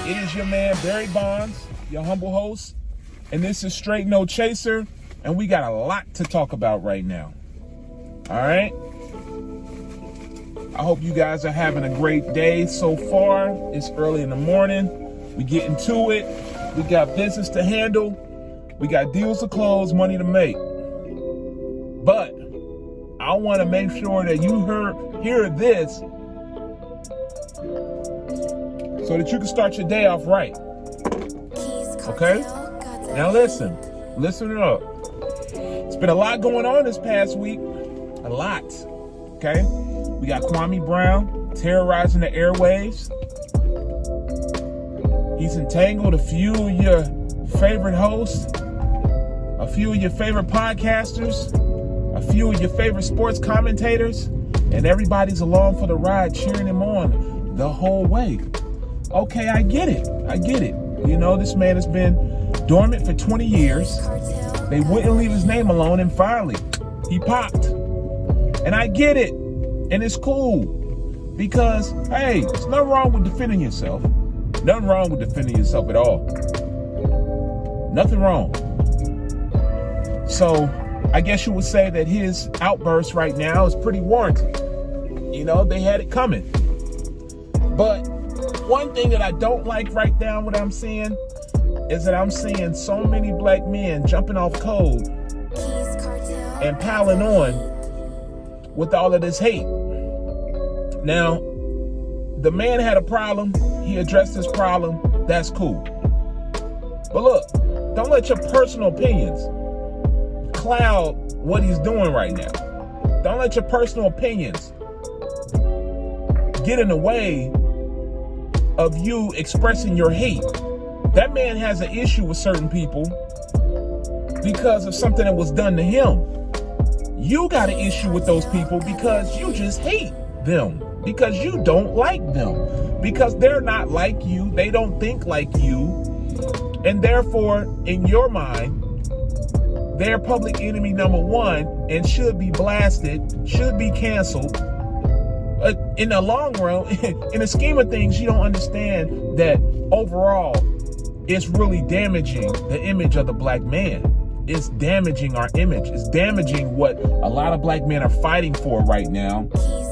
It is your man, Barry Bondz, your humble host, and this is Straight No Chaser, and we got a lot to talk about right now. All right? I hope you guys are having a great day so far. It's early in the morning. We getting to it. We got business to handle. We got deals to close, money to make. But I want to make sure that you hear this so that you can start your day off right. Okay? Now listen up. It's been a lot going on this past week. A lot. Okay? We got Kwame Brown terrorizing the airwaves. He's entangled a few of your favorite hosts, a few of your favorite podcasters, a few of your favorite sports commentators, and everybody's along for the ride cheering him on the whole way. Okay, I get it. You know, this man has been dormant for 20 years. They wouldn't leave his name alone, and finally, he popped. And I get it. And it's cool. Because, hey, there's nothing wrong with defending yourself. Nothing wrong with defending yourself at all. Nothing wrong. So, I guess you would say that his outburst right now is pretty warranted. You know, they had it coming. But one thing that I don't like right now, what I'm seeing, is that I'm seeing so many black men jumping off code and piling on with all of this hate. Now, the man had a problem. He addressed his problem. That's cool. But look, don't let your personal opinions cloud what he's doing right now. Don't let your personal opinions get in the way of you expressing your hate. That man has an issue with certain people because of something that was done to him. You got an issue with those people because you just hate them, because you don't like them, because they're not like you, they don't think like you, and therefore, in your mind, they're public enemy number one and should be blasted, should be canceled. In the long run, in the scheme of things, you don't understand that overall, it's really damaging the image of the black man. It's damaging our image. It's damaging what a lot of black men are fighting for right now,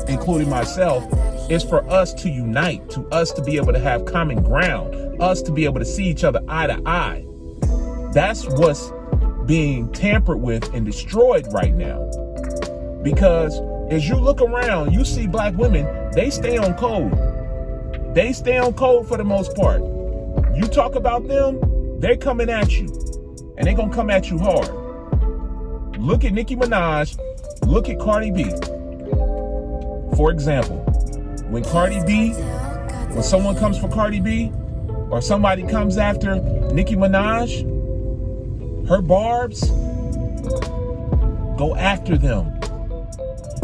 including myself, is for us to unite, to us to be able to have common ground, us to be able to see each other eye to eye. That's what's being tampered with and destroyed right now. Because as you look around, you see black women, they stay on code. They stay on code for the most part. You talk about them, they're coming at you. And they're going to come at you hard. Look at Nicki Minaj. Look at Cardi B. For example, when someone comes for Cardi B, or somebody comes after Nicki Minaj, her barbs go after them.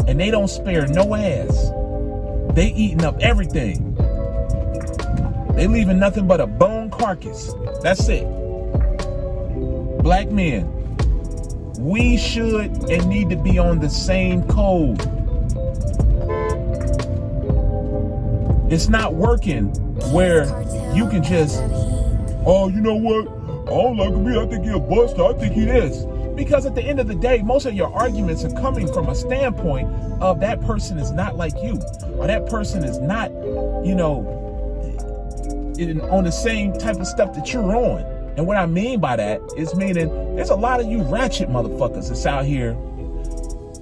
And they don't spare no ass. They eating up everything. They leaving nothing but a bone carcass. That's it. Black men, we should and need to be on the same code. It's not working where you can just, oh, you know what? I don't like me. I think he a buster. I think he this. Because at the end of the day, most of your arguments are coming from a standpoint of that person is not like you, or that person is not, you know, on the same type of stuff that you're on. And what I mean by that is meaning there's a lot of you ratchet motherfuckers that's out here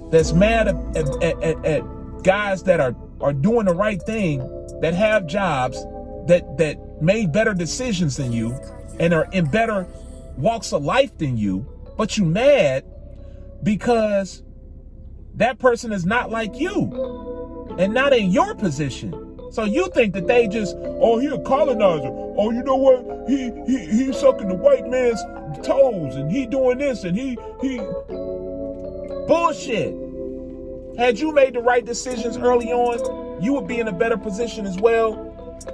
that's mad at guys that are doing the right thing, that have jobs, that made better decisions than you and are in better walks of life than you, but you mad because that person is not like you and not in your position. So you think that they just, oh, he a colonizer. Oh, you know what? He sucking the white man's toes and he doing this and he bullshit. Had you made the right decisions early on, you would be in a better position as well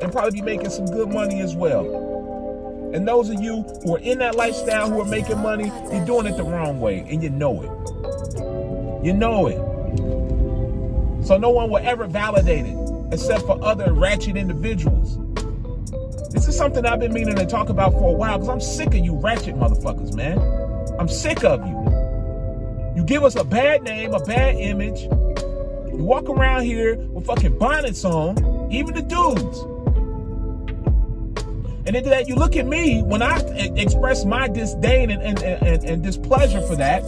and probably be making some good money as well. And those of you who are in that lifestyle, who are making money, you're doing it the wrong way and you know it. You know it. So no one will ever validate it except for other ratchet individuals. This is something I've been meaning to talk about for a while because I'm sick of you ratchet motherfuckers, man. I'm sick of you. You give us a bad name, a bad image. You walk around here with fucking bonnets on, even the dudes. And into that, you look at me when I express my disdain and displeasure for that.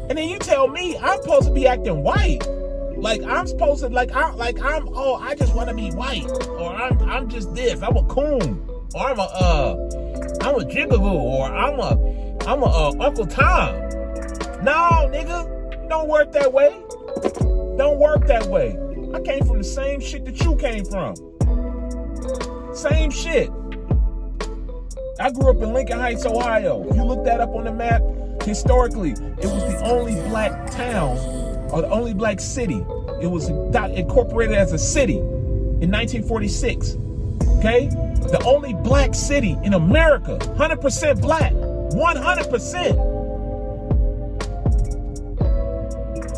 And then you tell me I'm supposed to be acting white. Like I'm supposed to, I just want to be white. Or I'm just this, I'm a coon. Or I'm a jigaboo. Or I'm a Uncle Tom. No, nigga, don't work that way. Don't work that way. I came from the same shit that you came from. Same shit. I grew up in Lincoln Heights, Ohio. If you look that up on the map, historically, it was the only black town or the only black city. It was incorporated as a city in 1946. Okay? The only black city in America, 100% black, 100%.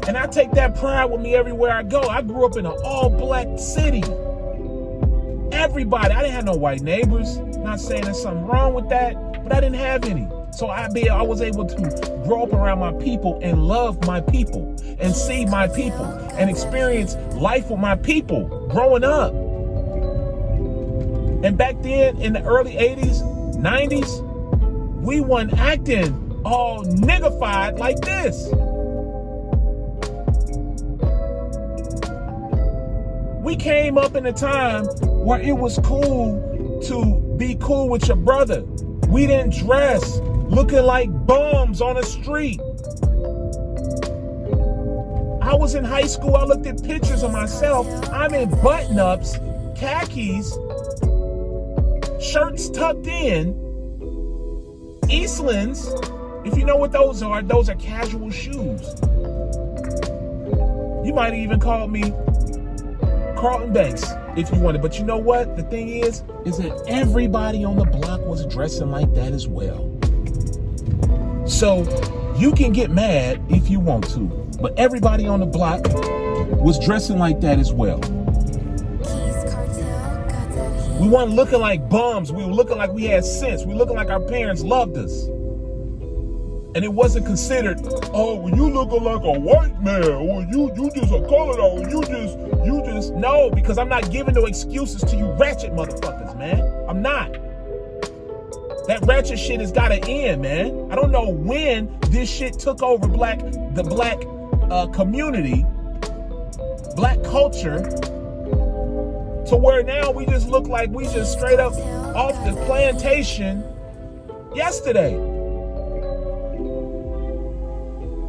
And I take that pride with me everywhere I go. I grew up in an all-black city. Everybody. I didn't have no white neighbors. Not saying there's something wrong with that, but I didn't have any. So I was able to grow up around my people and love my people and see my people and experience life with my people growing up. And back then in the early 80s, 90s, we weren't acting all niggified like this. We came up in a time where it was cool to be cool with your brother. We didn't dress looking like bums on the street. I was in high school. I looked at pictures of myself. I'm in button-ups, khakis, shirts tucked in, Eastlands. If you know what those are casual shoes. You might even call me Carlton Banks if you wanted. But you know what? The thing is that everybody on the block was dressing like that as well. So you can get mad if you want to, but everybody on the block was dressing like that as well. We weren't looking like bums. We were looking like we had sense. We were looking like our parents loved us. And it wasn't considered, oh, well, you looking like a white man, or you just a colored, or you just, no, because I'm not giving no excuses to you ratchet motherfuckers, man. I'm not. That ratchet shit has got to end, man. I don't know when this shit took over the black community, black culture, to where now we just look like we just straight up off the plantation yesterday.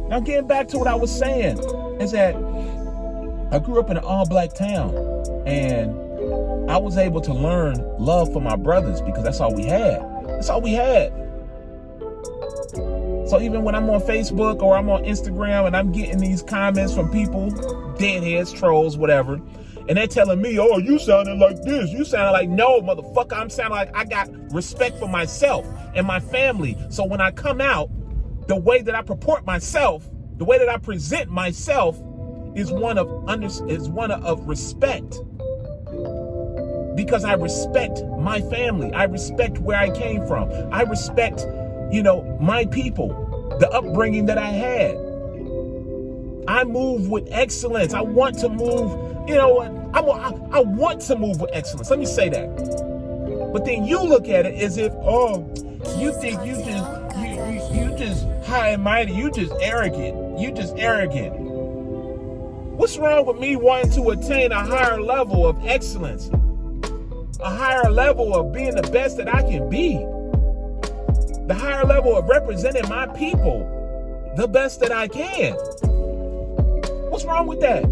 Now getting back to what I was saying is that I grew up in an all-black town and I was able to learn love for my brothers because that's all we had. That's all we had. So even when I'm on Facebook or I'm on Instagram and I'm getting these comments from people, deadheads, trolls, whatever, and they're telling me, oh, you sounding like this. You sounding like, no, motherfucker, I'm sounding like I got respect for myself and my family. So when I come out, the way that I purport myself, the way that I present myself is one of respect. Because I respect my family. I respect where I came from. I respect, my people, the upbringing that I had. I move with excellence. I want to move, I want to move with excellence. Let me say that. But then you look at it as if, you think you just high and mighty, you just arrogant. What's wrong with me wanting to attain a higher level of excellence? A higher level of being the best that I can be. The higher level of representing my people the best that I can. What's wrong with that?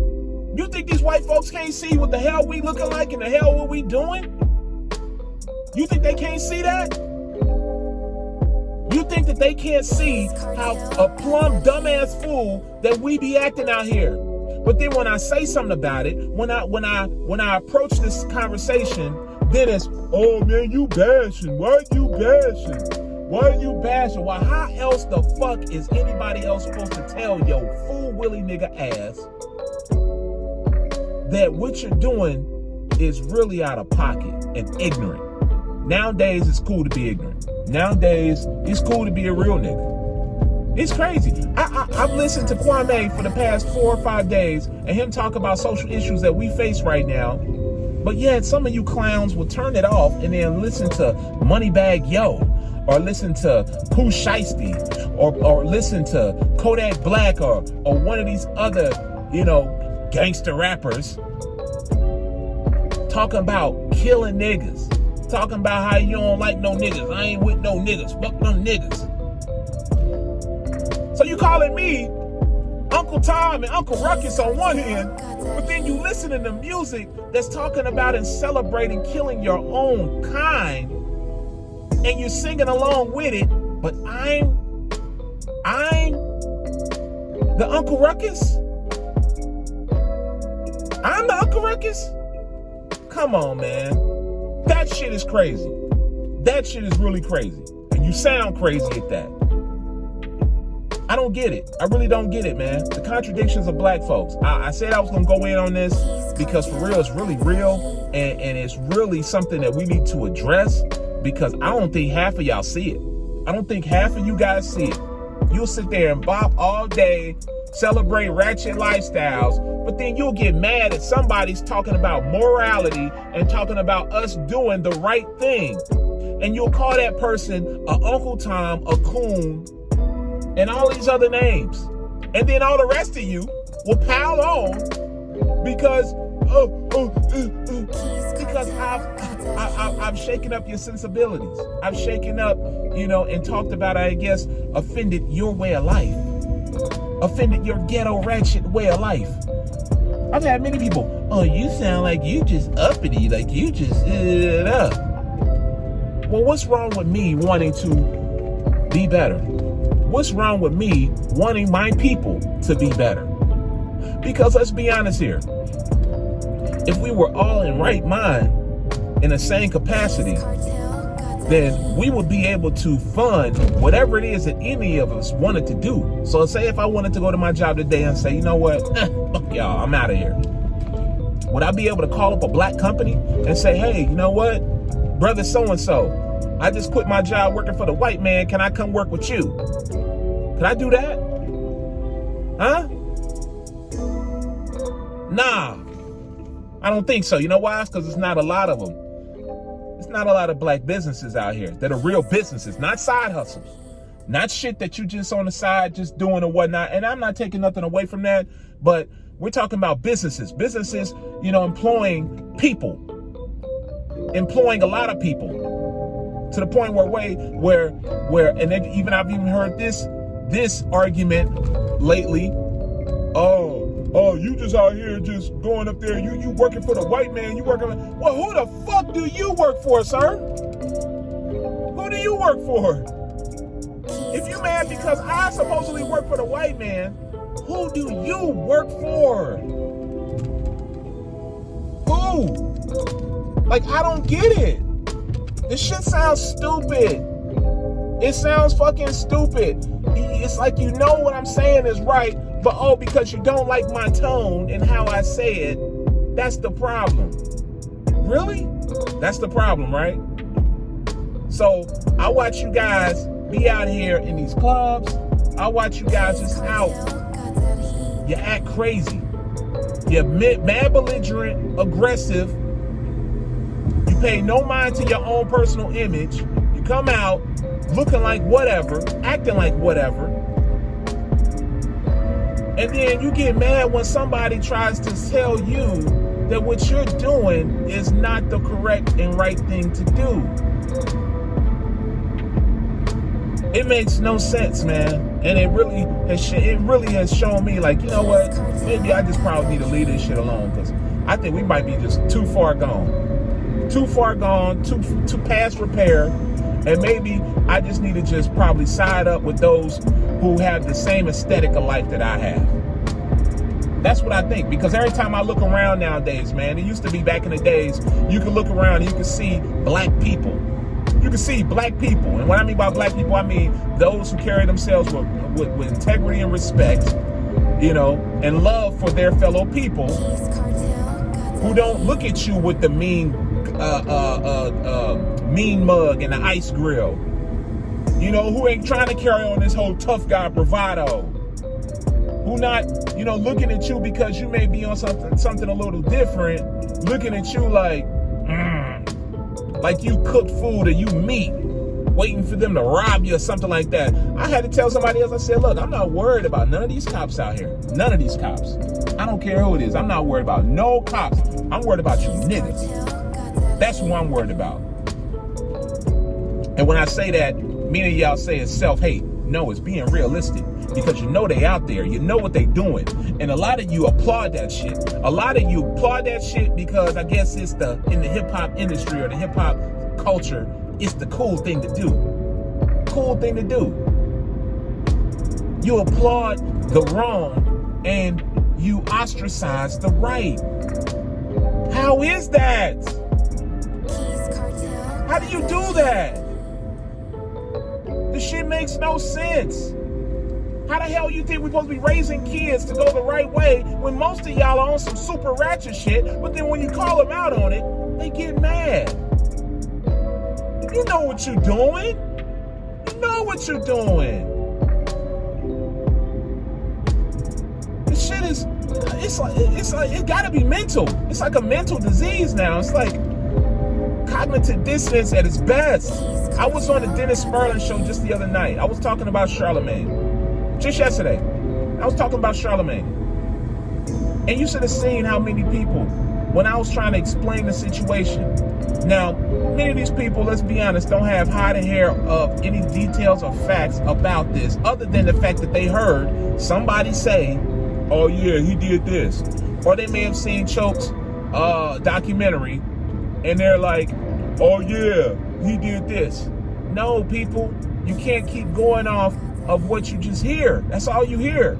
You think these white folks can't see what the hell we looking like and the hell what we doing? You think they can't see that? You think that they can't see how a plumb dumbass fool that we be acting out here? But then when I say something about it, when I approach this conversation, then it's, oh man, you bashing. Why you bashing? Why are you bashing? Why? How else the fuck is anybody else supposed to tell your fool willy nigga ass that what you're doing is really out of pocket and ignorant? Nowadays, it's cool to be ignorant. Nowadays, it's cool to be a real nigga. It's crazy. I've listened to Kwame for the past 4 or 5 days and him talk about social issues that we face right now. But yet, some of you clowns will turn it off and then listen to Moneybagg Yo, or listen to Pooh Shiesty, or listen to Kodak Black, or one of these other, gangster rappers talking about killing niggas. Talking about how you don't like no niggas. I ain't with no niggas. Fuck them niggas. So you calling me Uncle Tom and Uncle Ruckus on one hand, but then you listening to music that's talking about and celebrating killing your own kind, and you're singing along with it, but I'm the Uncle Ruckus? I'm the Uncle Ruckus? Come on, man. That shit is crazy. That shit is really crazy. And you sound crazy at that. I don't get it. I really don't get it, man. The contradictions of black folks. I said I was going to go in on this because for real, it's really real. And it's really something that we need to address, because I don't think half of y'all see it. I don't think half of you guys see it. You'll sit there and bop all day, celebrate ratchet lifestyles, but then you'll get mad at somebody's talking about morality and talking about us doing the right thing. And you'll call that person a Uncle Tom, a coon, and all these other names. And then all the rest of you will pile on because I've shaken up your sensibilities. I've shaken up, and talked about, I guess, offended your way of life. Offended your ghetto ratchet way of life. I've had many people, you sound like you just uppity, like you just up. Well, what's wrong with me wanting to be better? What's wrong with me wanting my people to be better? Because let's be honest here. If we were all in right mind, in the same capacity, then we would be able to fund whatever it is that any of us wanted to do. So say if I wanted to go to my job today and say, you know what, fuck y'all, I'm out of here. Would I be able to call up a black company and say, hey, you know what, brother so-and-so, I just quit my job working for the white man. Can I come work with you? Can I do that? Huh? Nah, I don't think so. You know why? Because it's not a lot of them. It's not a lot of black businesses out here that are real businesses, not side hustles, not shit that you just on the side just doing or whatnot. And I'm not taking nothing away from that, but we're talking about businesses, employing people, employing a lot of people to the point where, and then I've even heard this argument lately. Oh, you just out here just going up there. You working for the white man. You working. Well, who the fuck do you work for, sir? Who do you work for? If you mad because I supposedly work for the white man, who do you work for? Who? Like, I don't get it. This shit sounds stupid. It sounds fucking stupid. It's like you know what I'm saying is right, but because you don't like my tone and how I say it, that's the problem. Really? That's the problem, right? So I watch you guys be out here in these clubs. I watch you guys just out. You act crazy. You're mad, belligerent, aggressive. You pay no mind to your own personal image. You come out looking like whatever, acting like whatever. And then you get mad when somebody tries to tell you that what you're doing is not the correct and right thing to do. It makes no sense, man. And it really has shown me, like, you know what? Maybe I just probably need to leave this shit alone, because I think we might be just too far gone. Too far gone, too past repair. And maybe I just need to just probably side up with those who have the same aesthetic of life that I have. That's what I think. Because every time I look around nowadays, man, it used to be back in the days, you could look around and you could see black people. You You can see black people, and what I mean by black people, I mean those who carry themselves with integrity and respect, you know, and love for their fellow people, who don't look at you with the mean mug and the ice grill, you know, who ain't trying to carry on this whole tough guy bravado, who not, you know, looking at you because you may be on something a little different, looking at you like you cooked food or you meat, waiting for them to rob you or something like that. I had to tell somebody else, I said, look, I'm not worried about none of these cops out here. None of these cops. I don't care who it is. I'm not worried about no cops. I'm worried about you niggas. That's who I'm worried about. And when I say that, many of y'all say it's self-hate. No, it's being realistic, because you know they out there. You know what they doing. And a lot of you applaud that shit. A lot of you applaud that shit because I guess it's in the hip-hop industry or the hip-hop culture, it's the cool thing to do. Cool thing to do. You applaud the wrong and you ostracize the right. How is that? How do you do that? This shit makes no sense. How the hell you think we're supposed to be raising kids to go the right way when most of y'all are on some super ratchet shit, but then when you call them out on it, they get mad? You know what you're doing. You know what you're doing. This shit is, it gotta be mental. It's like a mental disease now. It's like cognitive dissonance at its best. I was on the Dennis Sperling show just the other night. I was talking about Charlemagne. Just yesterday. I was talking about Charlemagne. And you should have seen how many people, when I was trying to explain the situation. Now, many of these people, let's be honest, don't have hide and hair of any details or facts about this, other than the fact that they heard somebody say, oh yeah, he did this. Or they may have seen Choke's documentary, and they're like, oh yeah, he did this. No, people, you can't keep going off of what you just hear. That's all you hear.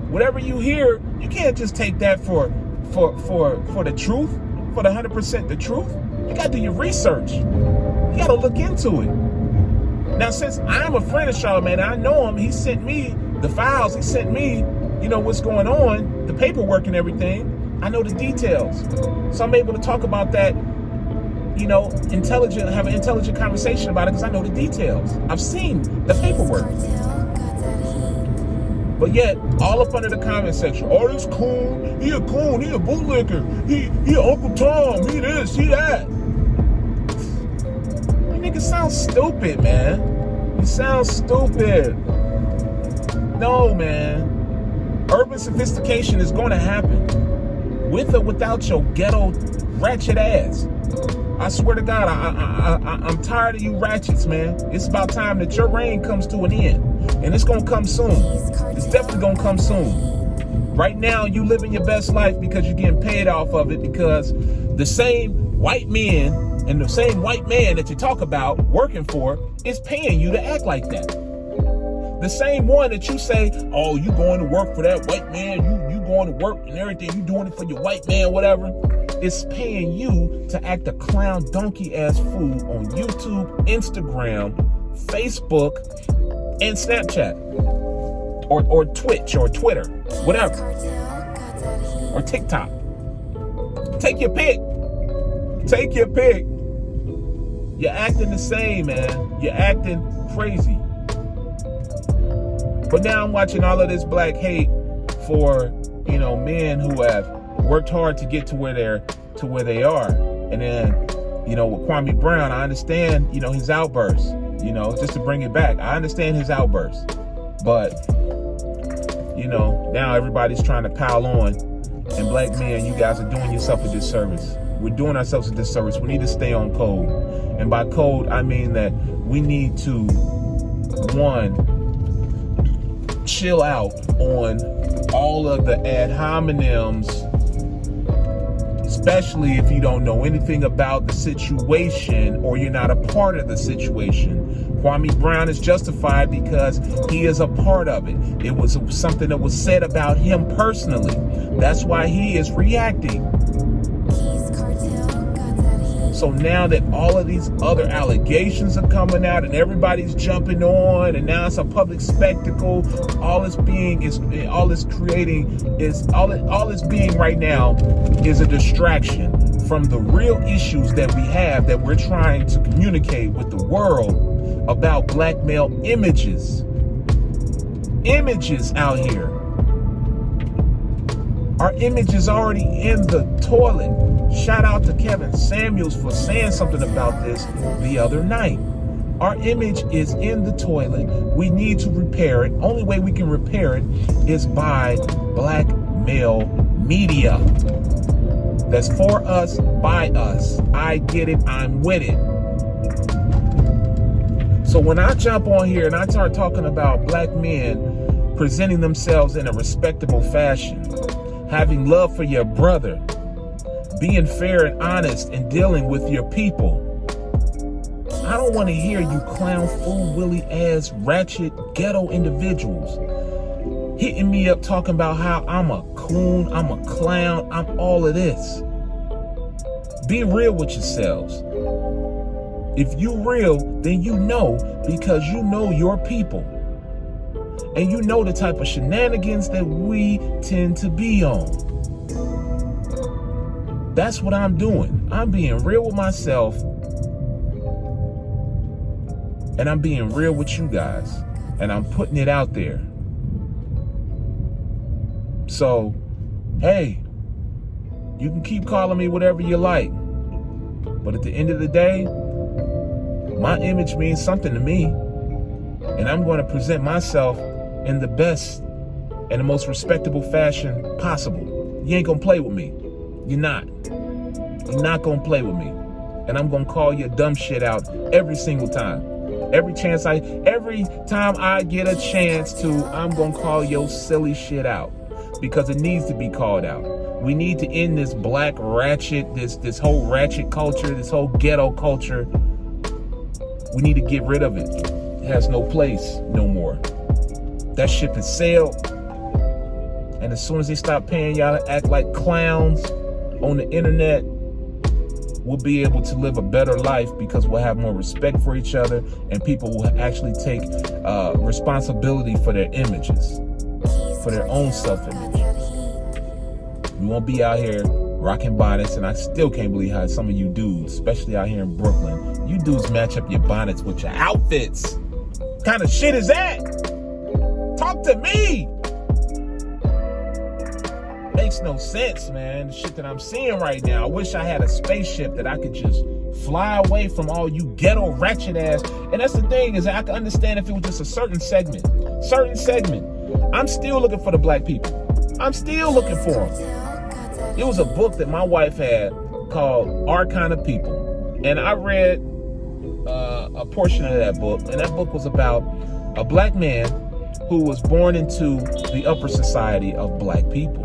Whatever you hear, you can't just take that for the truth, for the 100% the truth. You gotta do your research. You gotta look into it. Now, since I'm a friend of Charlemagne, I know him, he sent me the files, he sent me, you know, what's going on, the paperwork and everything. I know the details. So I'm able to talk about that, you know, have an intelligent conversation about it because I know the details. I've seen the paperwork. But yet, all up under the comment section, oh, this coon, he a bootlicker, he Uncle Tom, he this, he that. You niggas sound stupid, man. You sound stupid. No, man. Urban sophistication is going to happen, with or without your ghetto ratchet ass. I swear to God, I'm tired of you ratchets, man. It's about time that your reign comes to an end. And it's going to come soon. It's definitely going to come soon. Right now, you living your best life because you're getting paid off of it, because the same white men and the same white man that you talk about working for is paying you to act like that. The same one that you say, oh, you going to work for that white man, you going to work and everything, you doing it for your white man, whatever, is paying you to act a clown donkey ass fool on YouTube, Instagram, Facebook, and Snapchat, or Twitch, or Twitter, whatever, or TikTok. Take your pick. Take your pick. You're acting the same, man. You're acting crazy. But now I'm watching all of this black hate for, you know, men who have worked hard to get to where they are. And then, you know, with Kwame Brown, I understand, you know, his outbursts, you know, just to bring it back. I understand his outbursts. But, you know, now everybody's trying to pile on. And black men, you guys are doing yourself a disservice. We're doing ourselves a disservice. We need to stay on code. And by code, I mean that we need to, one, chill out on all of the ad hominems, especially if you don't know anything about the situation or you're not a part of the situation. Kwame Brown is justified because he is a part of it. It was something that was said about him personally. That's why he is reacting. So now that all of these other allegations are coming out and everybody's jumping on, and now it's a public spectacle, all it's being right now is a distraction from the real issues that we have, that we're trying to communicate with the world about black male images out here. Our image is already in the toilet. Shout out to Kevin Samuels for saying something about this the other night. Our image is in the toilet. We need to repair it. Only way we can repair it is by black male media. That's for us, by us. I get it. I'm with it. So when I jump on here and I start talking about black men presenting themselves in a respectable fashion, having love for your brother, being fair and honest and dealing with your people, I don't want to hear you clown, fool, willy ass, ratchet, ghetto individuals hitting me up talking about how I'm a coon, I'm a clown, I'm all of this. Be real with yourselves. If you real, then you know, because you know your people. And you know the type of shenanigans that we tend to be on. That's what I'm doing. I'm being real with myself. And I'm being real with you guys. And I'm putting it out there. So, hey, you can keep calling me whatever you like. But at the end of the day, my image means something to me. And I'm going to present myself in the best and the most respectable fashion possible. You ain't going to play with me. You're not. You're not going to play with me. And I'm going to call your dumb shit out every single time. Every time I get a chance to, I'm going to call your silly shit out. Because it needs to be called out. We need to end this black ratchet, this whole ratchet culture, this whole ghetto culture. We need to get rid of it. It has no place no more. That ship has sailed. And as soon as they stop paying y'all to act like clowns on the internet, we'll be able to live a better life, because we'll have more respect for each other, and people will actually take responsibility for their images, for their own self-image. We won't be out here rocking bonnets, and I still can't believe how some of you dudes, especially out here in Brooklyn, you dudes match up your bonnets with your outfits. What kind of shit is that? Talk to me. Makes no sense, man. The shit that I'm seeing right now. I wish I had a spaceship that I could just fly away from all you ghetto ratchet ass. And that's the thing, is I can understand if it was just a certain segment. I'm still looking for the black people. I'm still looking for them. It was a book that my wife had called Our Kind of People. And I read a portion of that book. And that book was about a black man who was born into the upper society of black people.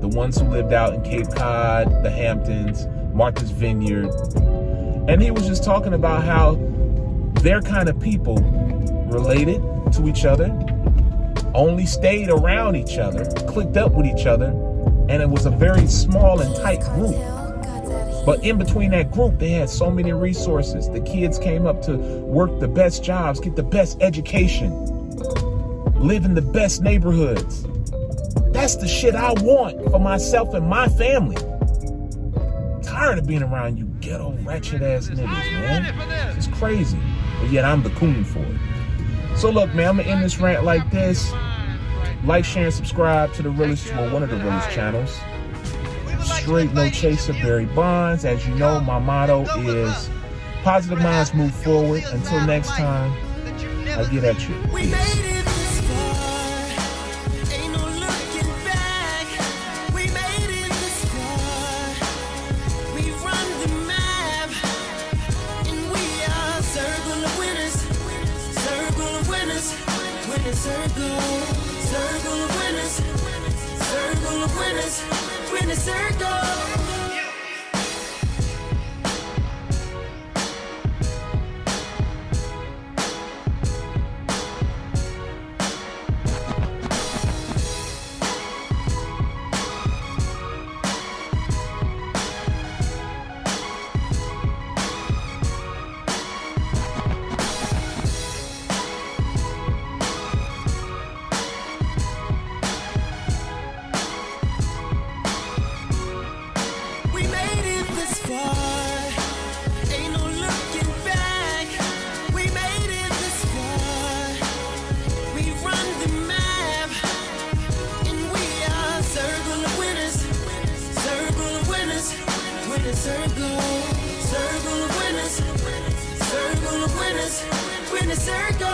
The ones who lived out in Cape Cod, the Hamptons, Martha's Vineyard. And he was just talking about how their kind of people related to each other, only stayed around each other, clicked up with each other, and it was a very small and tight group. But in between that group, they had so many resources. The kids came up to work the best jobs, get the best education, live in the best neighborhoods. That's the shit I want for myself and my family. I'm tired of being around you ghetto ratchet ass niggas, man. It's crazy. But yet I'm the coon for it. So look, man, I'm gonna end this rant like this. Like, share, and subscribe to the realest, or one of the realest channels. Straight no chaser, Barry Bondz. As you know, my motto is positive minds move forward. Until next time, I get at you. Peace. Circle of winners, winner circle. winners. We're in the circle.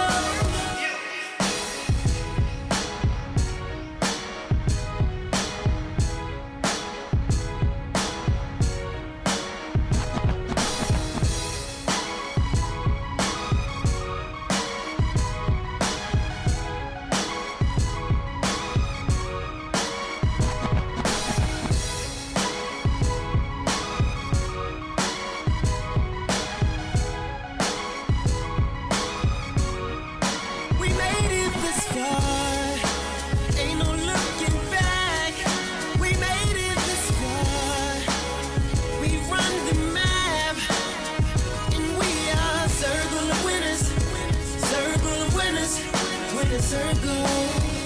Circle,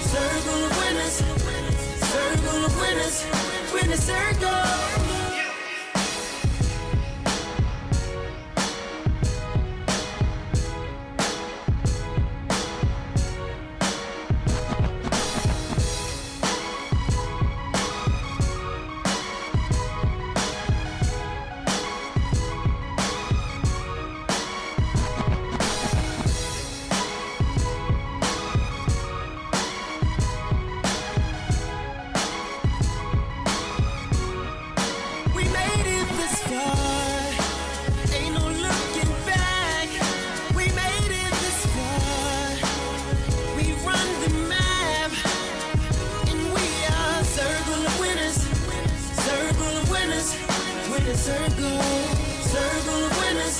circle of winners, circle of winners, we're in the circle. Circle, circle of winners,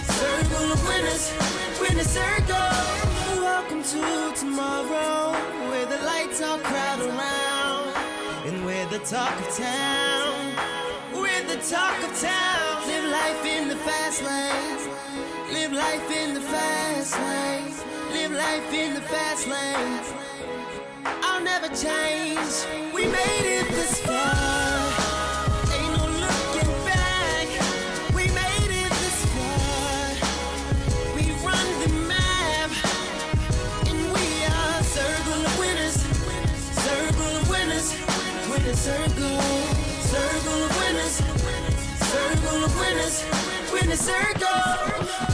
circle of winners, we're in the circle. Welcome to tomorrow, where the lights all crowd around, and we're the talk of town. We're the talk of town. Live life in the fast lane. Live life in the fast lane. Live life in the fast lane. I'll never change. We made it this far. Circle, circle of winners, circle of winners, we're in the circle.